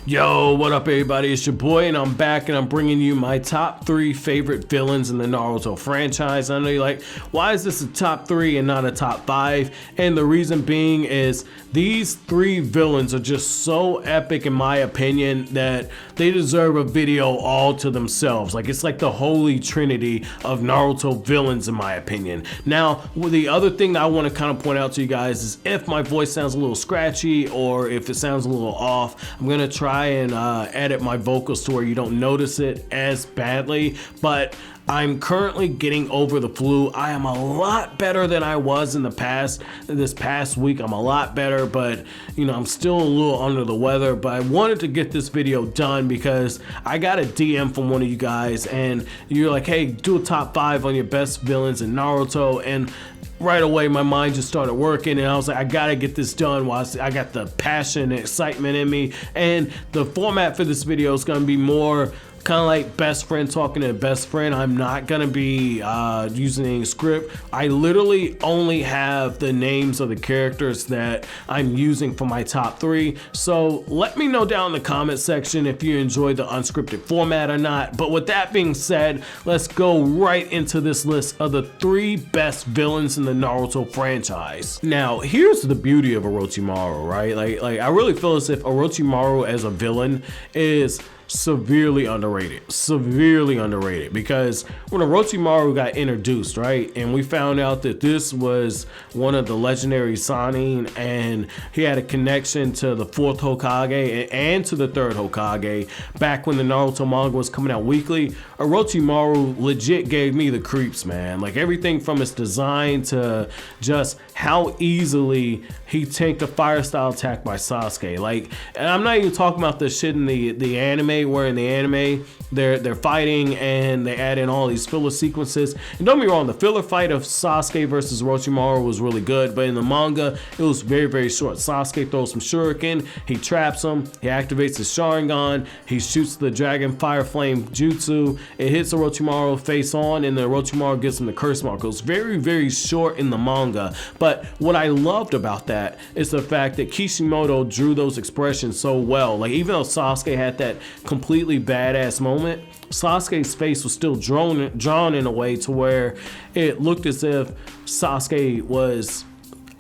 Yo, what up everybody, it's your boy and I'm back and I'm bringing you my top 3 favorite villains in the Naruto franchise. I know you're like, why is this a top 3 and not a top 5? And the reason being is these 3 villains are just so epic in my opinion that they deserve a video all to themselves. Like, it's like the holy trinity of Naruto villains in my opinion. Now, the other thing that I want to kind of point out to you guys is if my voice sounds a little scratchy or if it sounds a little off, I'm gonna try and edit my vocals to where you don't notice it as badly, but I'm currently getting over the flu. I am a lot better than I was in the past. This past week, I'm a lot better, but you know, I'm still a little under the weather. But I wanted to get this video done because I got a DM from one of you guys and you're like, hey, do a top 5 on your best villains in Naruto. And right away, my mind just started working and I was like, I gotta get this done while I got the passion and excitement in me. And the format for this video is gonna be more kind of like best friend talking to a best friend. I'm not gonna be using any script. I literally only have the names of the characters that I'm using for my top 3. So let me know down in the comment section if you enjoy the unscripted format or not. But with that being said, let's go right into this list of the 3 best villains in the Naruto franchise. Now, here's the beauty of Orochimaru, right? Like I really feel as if Orochimaru as a villain is severely underrated because when Orochimaru got introduced, right, and we found out that this was one of the legendary Sannin and he had a connection to the 4th Hokage and to the 3rd Hokage back when the Naruto manga was coming out weekly, Orochimaru legit gave me the creeps, man. Like, everything from its design to just how easily he tanked a fire style attack by Sasuke. Like, and I'm not even talking about the shit in the anime, where in the anime they're fighting and they add in all these filler sequences. And don't be wrong, the filler fight of Sasuke versus Orochimaru was really good, but in the manga it was very, very short. Sasuke throws some shuriken, he traps him, he activates his Sharingan, he shoots the dragon fire flame jutsu, it hits Orochimaru face on, and then Orochimaru gives him the curse mark. It was very, very short in the manga, but what I loved about that is the fact that Kishimoto drew those expressions so well. Like, even though Sasuke had that completely badass moment, Sasuke's face was still drawn in a way to where it looked as if Sasuke was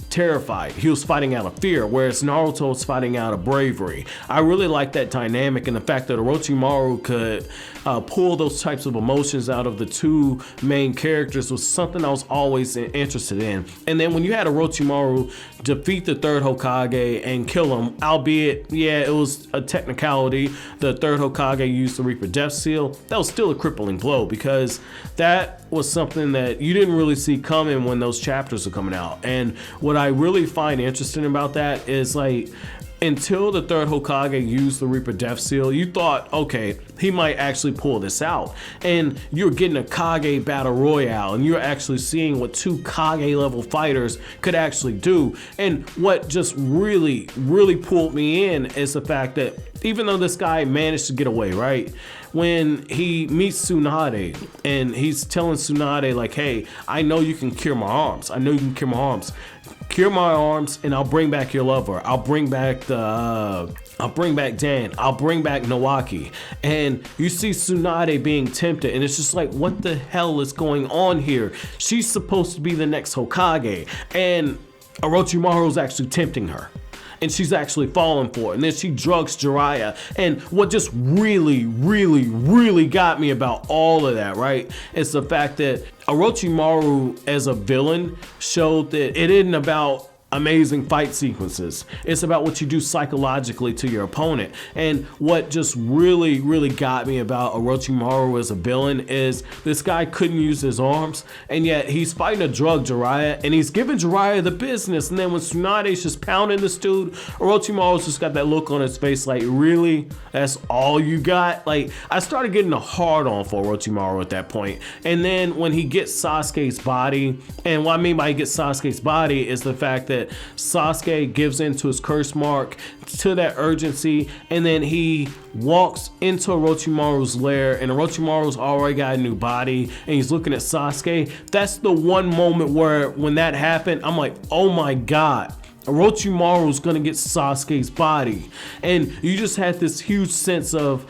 terrified. He was fighting out of fear, whereas Naruto was fighting out of bravery. I really like that dynamic, and the fact that Orochimaru could pull those types of emotions out of the 2 main characters was something I was always interested in. And then when you had Orochimaru defeat the 3rd Hokage and kill him, albeit, yeah, it was a technicality, the 3rd Hokage used the Reaper Death Seal, that was still a crippling blow because that was something that you didn't really see coming when those chapters were coming out. And what I really find interesting about that is, like, until the 3rd Hokage used the Reaper Death Seal, you thought, okay, he might actually pull this out. And you're getting a Kage battle royale, and you're actually seeing what 2 Kage level fighters could actually do. And what just really, really pulled me in is the fact that even though this guy managed to get away, right? When he meets Tsunade and he's telling Tsunade, like, hey, I know you can cure my arms. I know you can cure my arms. Cure my arms and I'll bring back your lover. I'll bring back Dan. I'll bring back Nawaki. And you see Tsunade being tempted, and it's just like, what the hell is going on here? She's supposed to be the next Hokage, and Orochimaru's actually tempting her. And she's actually falling for it. And then she drugs Jiraiya. And what just really, really, really got me about all of that, right, is the fact that Orochimaru as a villain showed that it isn't about amazing fight sequences. It's about what you do psychologically to your opponent. And what just really, really got me about Orochimaru as a villain is this guy couldn't use his arms, and yet he's fighting a drug Jiraiya, and he's giving Jiraiya the business. And then when Tsunade's just pounding this dude, Orochimaru's just got that look on his face like, really? That's all you got? Like, I started getting a hard on for Orochimaru at that point. And then when he gets Sasuke's body, and what I mean by he gets Sasuke's body is the fact that Sasuke gives into his curse mark, to that urgency, and then he walks into Orochimaru's lair, and Orochimaru's already got a new body, and he's looking at Sasuke. That's the one moment where, when that happened, I'm like, oh my god, Orochimaru's gonna get Sasuke's body, and you just had this huge sense of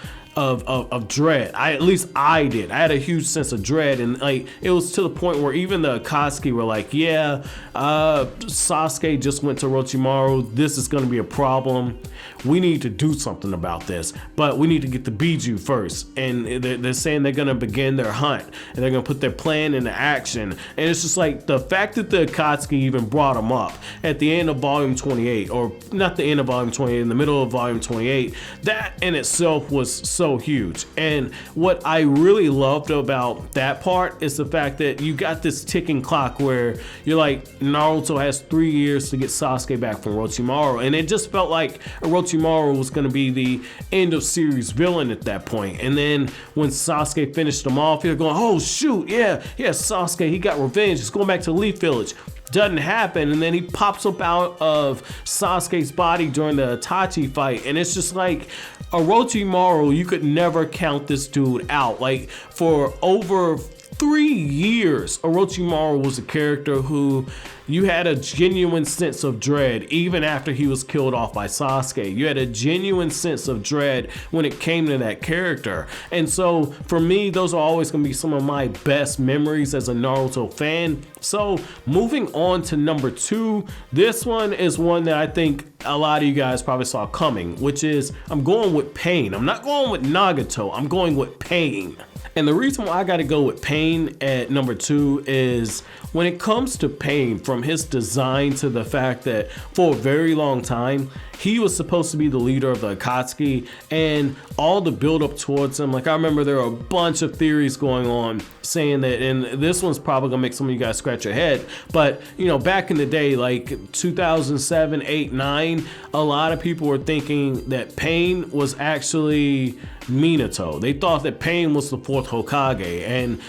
dread. At least I did. I had a huge sense of dread, and like it was to the point where even the Akatsuki were like, "Yeah, Sasuke just went to Orochimaru. This is gonna be a problem. We need to do something about this, but we need to get the Biju first." And they're saying they're gonna begin their hunt, and they're gonna put their plan into action. And it's just like the fact that the Akatsuki even brought them up at the end of volume 28, or not the end of volume 28, in the middle of volume 28, that in itself was so huge. And what I really loved about that part is the fact that you got this ticking clock where you're like, Naruto has 3 years to get Sasuke back from Orochimaru, and it just felt like Orochimaru was going to be the end of series villain at that point. And then when Sasuke finished him off, you're going, oh shoot, yeah, Sasuke, he got revenge, he's going back to Leaf Village. Doesn't happen, and then he pops up out of Sasuke's body during the Itachi fight, and it's just like Orochimaru, you could never count this dude out. Like for over 3 years, Orochimaru was a character who you had a genuine sense of dread even after he was killed off by Sasuke. You had a genuine sense of dread when it came to that character. And so for me, those are always going to be some of my best memories as a Naruto fan. So moving on to number 2, this one is one that I think a lot of you guys probably saw coming, which is I'm going with Pain. I'm not going with Nagato, I'm going with Pain. And the reason why I got to go with Pain at number 2 is when it comes to Pain, from his design to the fact that for a very long time, he was supposed to be the leader of the Akatsuki, and all the build up towards him. Like I remember there were a bunch of theories going on saying that, and this one's probably gonna make some of you guys scratch your head, but you know, back in the day, like 2007, 8, 9, a lot of people were thinking that Pain was actually Minato. They thought that Pain was the 4th Hokage, and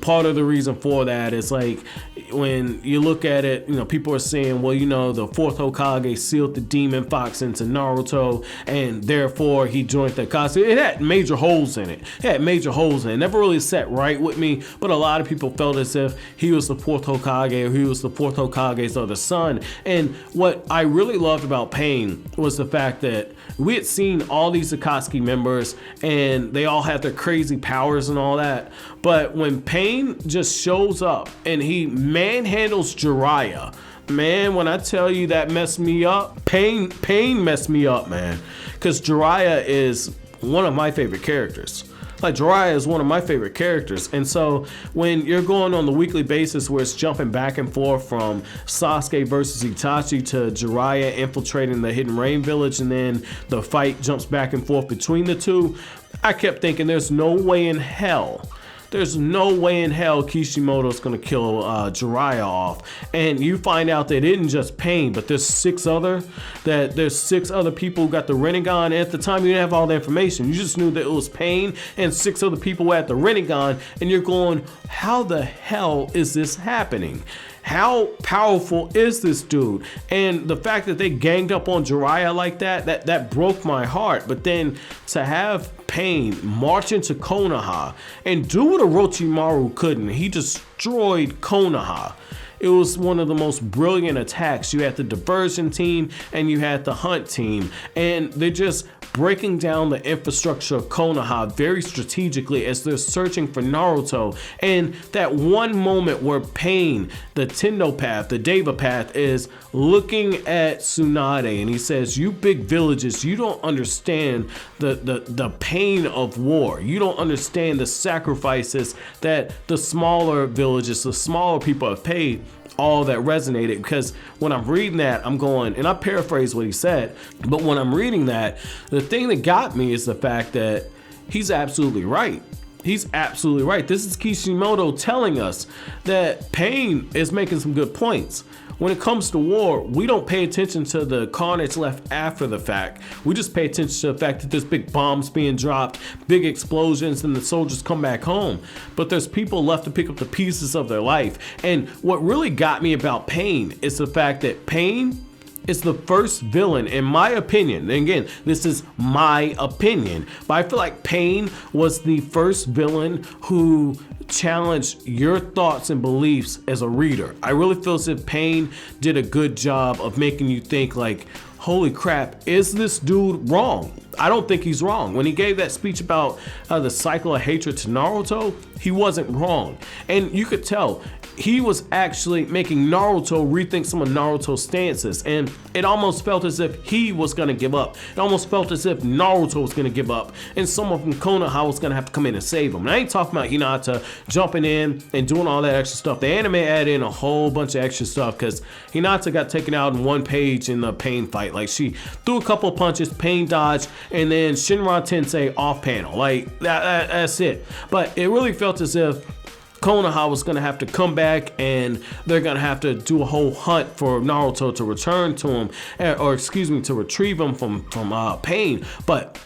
part of the reason for that is like when you look at it, you know, people are saying, well, you know, the 4th Hokage sealed the demon fox into Naruto, and therefore he joined the Akatsuki. It had major holes in it. It never really sat right with me, but a lot of people felt as if he was the 4th Hokage, or he was the 4th Hokage's other son. And what I really loved about Pain was the fact that we had seen all these Akatsuki members, and they all have their crazy powers and all that. But when Pain just shows up and he manhandles Jiraiya, man, when I tell you that messed me up, Pain messed me up, man. Because Jiraiya is one of my favorite characters. Like Jiraiya is one of my favorite characters. And so when you're going on the weekly basis where it's jumping back and forth from Sasuke versus Itachi to Jiraiya infiltrating the Hidden Rain Village, and then the fight jumps back and forth between the two, I kept thinking there's no way in hell Kishimoto's gonna kill Jiraiya off. And you find out that it isn't just Pain, but there's 6 other people who got the Rinnegan. And at the time, you didn't have all the information. You just knew that it was Pain and 6 other people who had the Rinnegan. And you're going, how the hell is this happening? How powerful is this dude? And the fact that they ganged up on Jiraiya like that broke my heart. But then to have Pain march into Konoha and do what Orochimaru couldn't, he destroyed Konoha. It was one of the most brilliant attacks. You had the diversion team and you had the hunt team, and they're just breaking down the infrastructure of Konoha very strategically as they're searching for Naruto. And that one moment where Pain, the Tendo path, the Deva path, is looking at Tsunade and he says, you big villages, you don't understand the pain of war. You don't understand the sacrifices that the smaller villages, the smaller people have paid. All that resonated, because when I'm reading that, I'm going, and I paraphrase what he said, but when I'm reading that, the thing that got me is the fact that he's absolutely right. He's absolutely right. This is Kishimoto telling us that Pain is making some good points. When it comes to war, we don't pay attention to the carnage left after the fact. We just pay attention to the fact that there's big bombs being dropped, big explosions, and the soldiers come back home. But there's people left to pick up the pieces of their life. And what really got me about Pain is the fact that Pain is the first villain, in my opinion. And again, this is my opinion, but I feel like Pain was the first villain who challenge your thoughts and beliefs as a reader. I really feel as if Pain did a good job of making you think like, holy crap, is this dude wrong? I don't think he's wrong. When he gave that speech about the cycle of hatred to Naruto, he wasn't wrong. And you could tell he was actually making Naruto rethink some of Naruto's stances. And it almost felt as if he was going to give up. It almost felt as if Naruto was going to give up. And someone from Konoha was going to have to come in and save him. And I ain't talking about Hinata jumping in and doing all that extra stuff. The anime added in a whole bunch of extra stuff because Hinata got taken out in one page in the Pain fight. Like, she threw a couple of punches, Pain dodged, and then Shinra Tensei off panel. Like, that's it. But it really felt as if Konoha was going to have to come back and they're going to have to do a whole hunt for Naruto to return to him, or excuse me, to retrieve him from Pain. But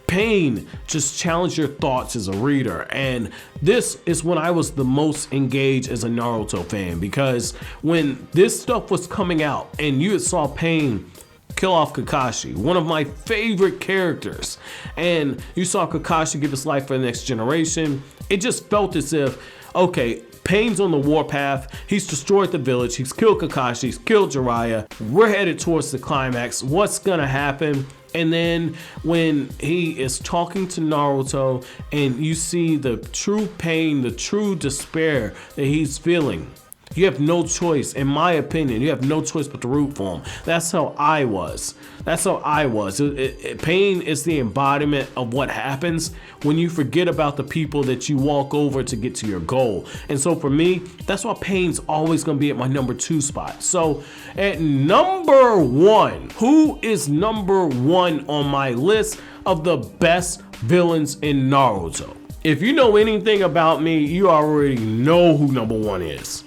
Pain just challenged your thoughts as a reader. And this is when I was the most engaged as a Naruto fan, because when this stuff was coming out and you saw Pain kill off Kakashi, one of my favorite characters, and you saw Kakashi give his life for the next generation, it just felt as if, okay, Pain's on the warpath. He's destroyed the village. He's killed Kakashi. He's killed Jiraiya. We're headed towards the climax. What's gonna happen? And then when he is talking to Naruto and you see the true pain, the true despair that he's feeling, you have no choice, in my opinion, you have no choice but to root for him. That's how I was. Pain is the embodiment of what happens when you forget about the people that you walk over to get to your goal. And so for me, that's why Pain's always going to be at my number 2 spot. So at number 1, who is number 1 on my list of the best villains in Naruto? If you know anything about me, you already know who number 1 is.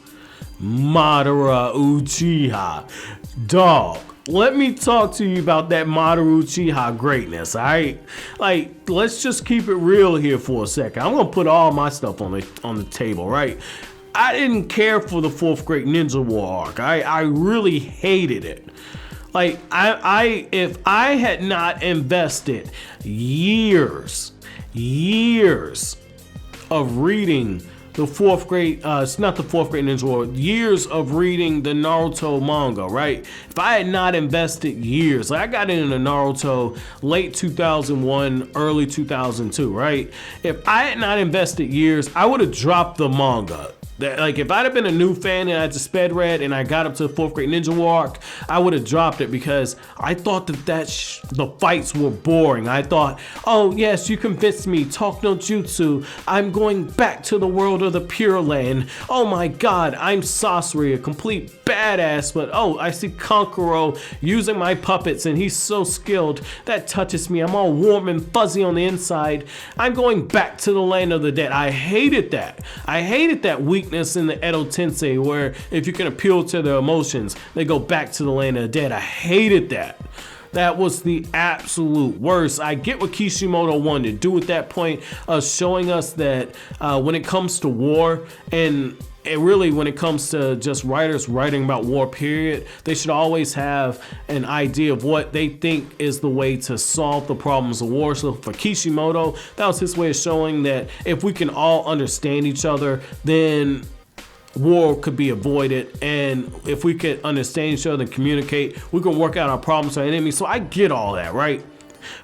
Madara Uchiha. Dog, let me talk to you about that Madara Uchiha greatness, alright? Like, let's just keep it real here for a second. I'm gonna put all my stuff on the table, right? I didn't care for the 4th grade Ninja War arc. I really hated it. Like, if I had not invested years of reading the 4th grade, it's not the 4th grade Ninja War, years of reading the Naruto manga, right? If I had not invested years, like I got into Naruto late 2001, early 2002, right? If I had not invested years, I would have dropped the manga. Like, if I'd have been a new fan and I just sped read and I got up to the 4th grade Ninja War arc, I would have dropped it because I thought that the fights were boring. I thought, oh yes, you convinced me, talk no jutsu, I'm going back to the world of the Pure Land. Oh my god, I'm Sasori, a complete badass, but oh, I see Kankuro using my puppets and he's so skilled, that touches me, I'm all warm and fuzzy on the inside. I'm going back to the land of the dead. I hated that. I hated that weakness in the Edo Tensei where if you can appeal to their emotions, they go back to the land of the dead. I hated that. That was the absolute worst. I get what Kishimoto wanted to do at that point, showing us that when it comes to war, and really when it comes to just writers writing about war, period, they should always have an idea of what they think is the way to solve the problems of war. So for Kishimoto, that was his way of showing that if we can all understand each other, then war could be avoided, and if we could understand each other and communicate, we can work out our problems with our enemies. So I get all that, right?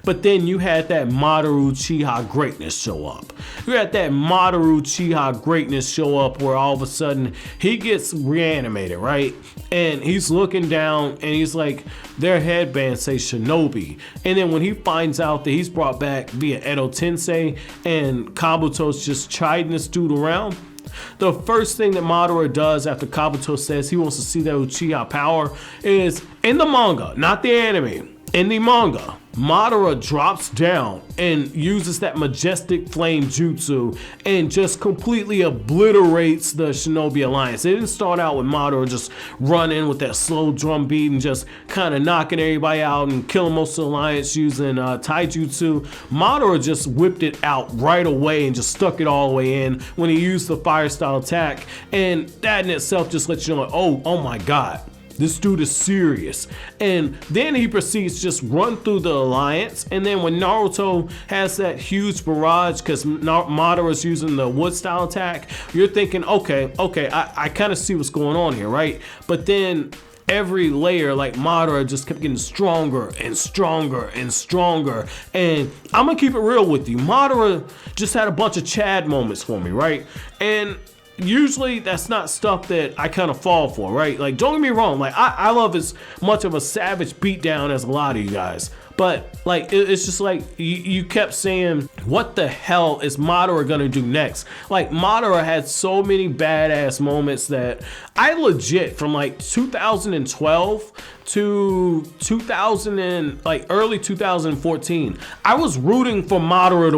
But then you had that Madara Uchiha greatness show up. You had that Madara Uchiha greatness show up where all of a sudden he gets reanimated, right? And he's looking down and he's like, their headbands say Shinobi. And then when he finds out that he's brought back via Edo Tensei and Kabuto's just chiding this dude around, the first thing that Madara does after Kabuto says he wants to see that Uchiha power is, in the manga, not the anime, in the manga, Madara drops down and uses that majestic flame jutsu and just completely obliterates the Shinobi Alliance. It didn't start out with Madara just running with that slow drum beat and just kind of knocking everybody out and killing most of the Alliance using taijutsu. Madara just whipped it out right away and just stuck it all the way in when he used the fire style attack, and that in itself just lets you know, oh my god. This dude is serious. And then he proceeds to just run through the alliance. And then when Naruto has that huge barrage, because Madara's using the wood style attack, you're thinking, okay, I kind of see what's going on here, right? But then every layer, like Madara just kept getting stronger and stronger and stronger. And I'm gonna keep it real with you. Madara just had a bunch of Chad moments for me, right? And usually that's not stuff that I kind of fall for, right? Like, don't get me wrong, like I love as much of a savage beatdown as a lot of you guys, but like it's just like you kept saying, what the hell is Madara gonna do next? Like, Madara had so many badass moments that I legit, from like 2012 to early 2014, I was rooting for Madara to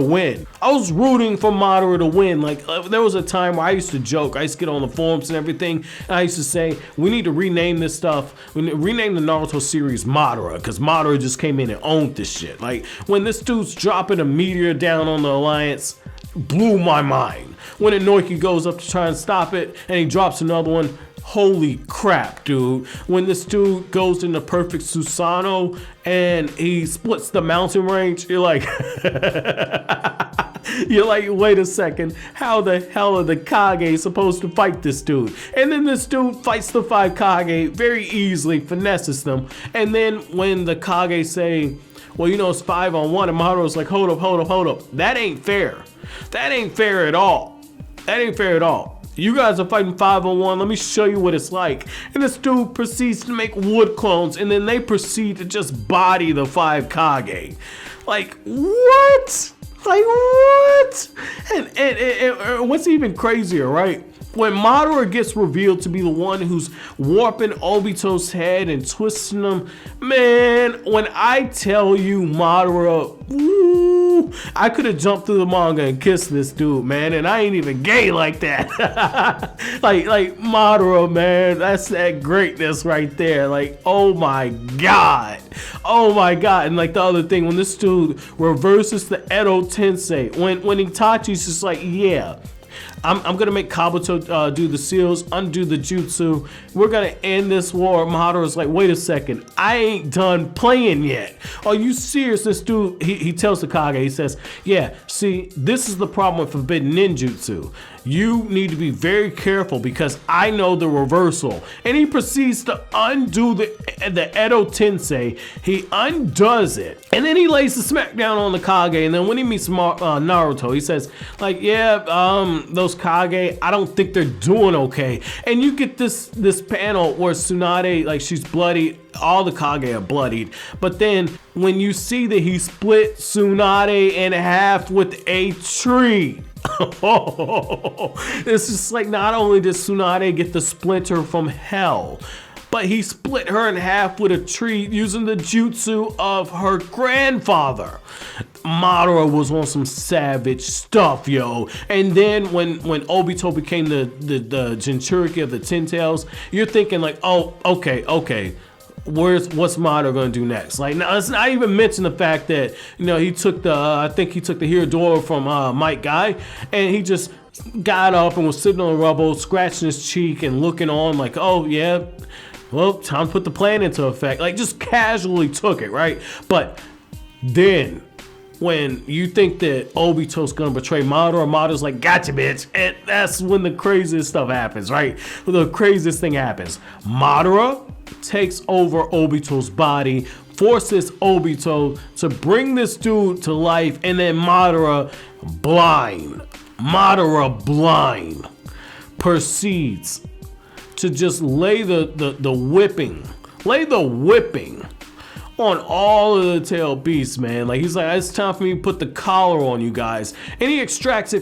win. Like, there was a time where I used to joke, I used to get on the forums and everything, and I used to say, we need to rename this stuff, rename the Naruto series Madara, because Madara just came in and owned this shit. Like, when this dude's dropping a meteor down on the alliance, blew my mind. When Inoki goes up to try and stop it and he drops another one, holy crap, dude. When this dude goes into perfect Susanoo and he splits the mountain range, you're like wait a second, how the hell are the Kage supposed to fight this dude? And then this dude fights the 5 Kage very easily, finesses them. And then when the Kage say, well, you know, it's 5-on-1, and Madara's like, hold up. That ain't fair. That ain't fair at all. You guys are fighting 5-on-1. Let me show you what it's like. And this dude proceeds to make wood clones, and then they proceed to just body the 5 Kage. Like, what? And what's even crazier, right? When Madara gets revealed to be the one who's warping Obito's head and twisting him, man, when I tell you Madara, woo, I could have jumped through the manga and kissed this dude, man, and I ain't even gay like that. like Madara, man, that's that greatness right there. Like, oh my god. And like the other thing, when this dude reverses the Edo Tensei, when Itachi's just like, yeah, I'm gonna make Kabuto do the seals, undo the jutsu. We're gonna end this war. Madara's like, wait a second, I ain't done playing yet. Are you serious? This dude, he tells the Kage, he says, yeah, see, this is the problem with forbidden ninjutsu. You need to be very careful because I know the reversal. And he proceeds to undo the Edo Tensei. He undoes it. And then he lays the smackdown on the Kage. And then when he meets Naruto, he says, like, yeah, those Kage, I don't think they're doing okay. And you get this panel where Tsunade, like, she's bloody. All the Kage are bloodied. But then when you see that he split Tsunade in half with a tree. It's just like, not only did Tsunade get the splinter from hell, but he split her in half with a tree using the jutsu of her grandfather. Madara was on some savage stuff, yo. And then when Obito became the Jinchuriki of the Ten Tails, you're thinking like, oh, okay. What's Madara gonna do next? Like, now let's not even mention the fact that, you know, he took the I think he took the Hiradora from Mike Guy, and he just got up and was sitting on the rubble, scratching his cheek and looking on like, oh yeah, well, time to put the plan into effect. Like, just casually took it, right? But then when you think that Obito's gonna betray Madara's like, gotcha, bitch. And that's when the craziest stuff happens, right? The craziest thing happens. Madara takes over Obito's body, forces Obito to bring this dude to life, and then Madara blind, proceeds to just lay the whipping on all of the tail beasts, man. Like, he's like, it's time for me to put the collar on you guys. And he extracts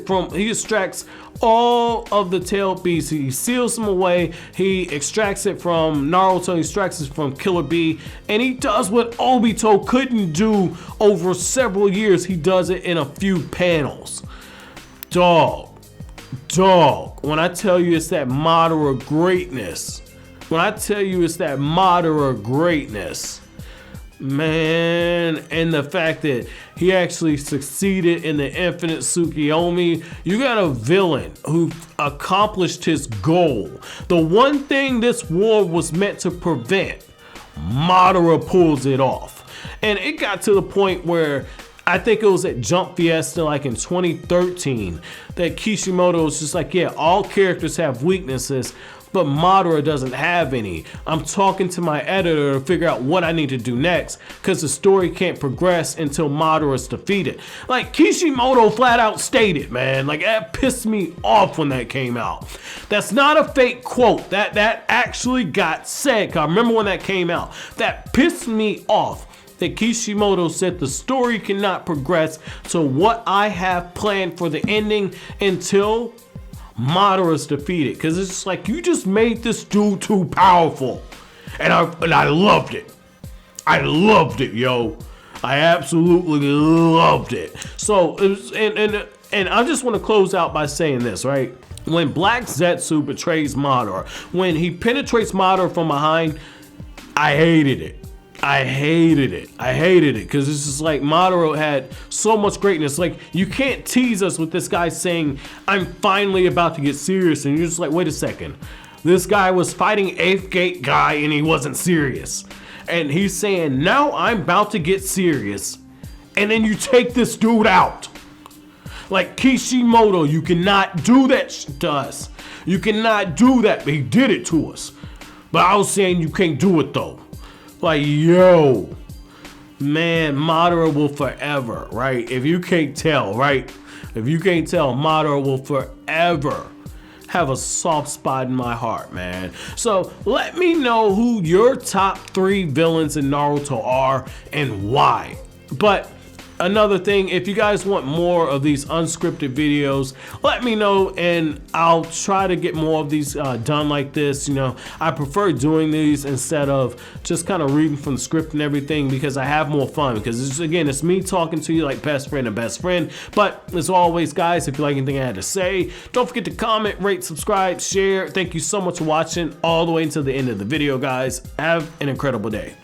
all of the tail beasts. He seals them away. He extracts it from Naruto. He extracts it from Killer Bee. And he does what Obito couldn't do over several years. He does it in a few panels. Dog. When I tell you it's that Madara greatness, man, and the fact that He actually succeeded in the infinite Tsukiyomi. You got a villain who accomplished his goal. The one thing this war was meant to prevent, Madara pulls it off. And it got to the point where I think it was at Jump Fiesta like in 2013 that Kishimoto was just like, yeah, all characters have weaknesses, but Madara doesn't have any. I'm talking to my editor to figure out what I need to do next because the story can't progress until Madara is defeated. Like Kishimoto flat out stated, man, like that pissed me off when that came out. That's not a fake quote. That actually got said. I remember when that came out. That pissed me off. That Kishimoto said the story cannot progress to what I have planned for the ending until Madara's defeated, because it's just like you just made this dude too powerful, and I loved it. I loved it, yo. I absolutely loved it. So it was, and I just want to close out by saying this, right? When Black Zetsu betrays Madara, when he penetrates Madara from behind, I hated it. I hated it because it's just like Madara had so much greatness. Like you can't tease us with this guy saying, I'm finally about to get serious. And you're just like, wait a second. This guy was fighting 8th Gate guy and he wasn't serious. And he's saying, now I'm about to get serious. And then you take this dude out. Like Kishimoto, you cannot do that to us. You cannot do that. But he did it to us. But I was saying you can't do it though. Like, yo, man, Madara will forever, right? If you can't tell, right? If you can't tell, Madara will forever have a soft spot in my heart, man. So let me know who your top 3 villains in Naruto are and why. But another thing, if you guys want more of these unscripted videos, let me know and I'll try to get more of these done like this. You know, I prefer doing these instead of just kind of reading from the script and everything because I have more fun, because it's me talking to you like best friend and best friend. But as always, guys, if you like anything I had to say, don't forget to comment, rate, subscribe, share. Thank you so much for watching all the way until the end of the video, guys. Have an incredible day.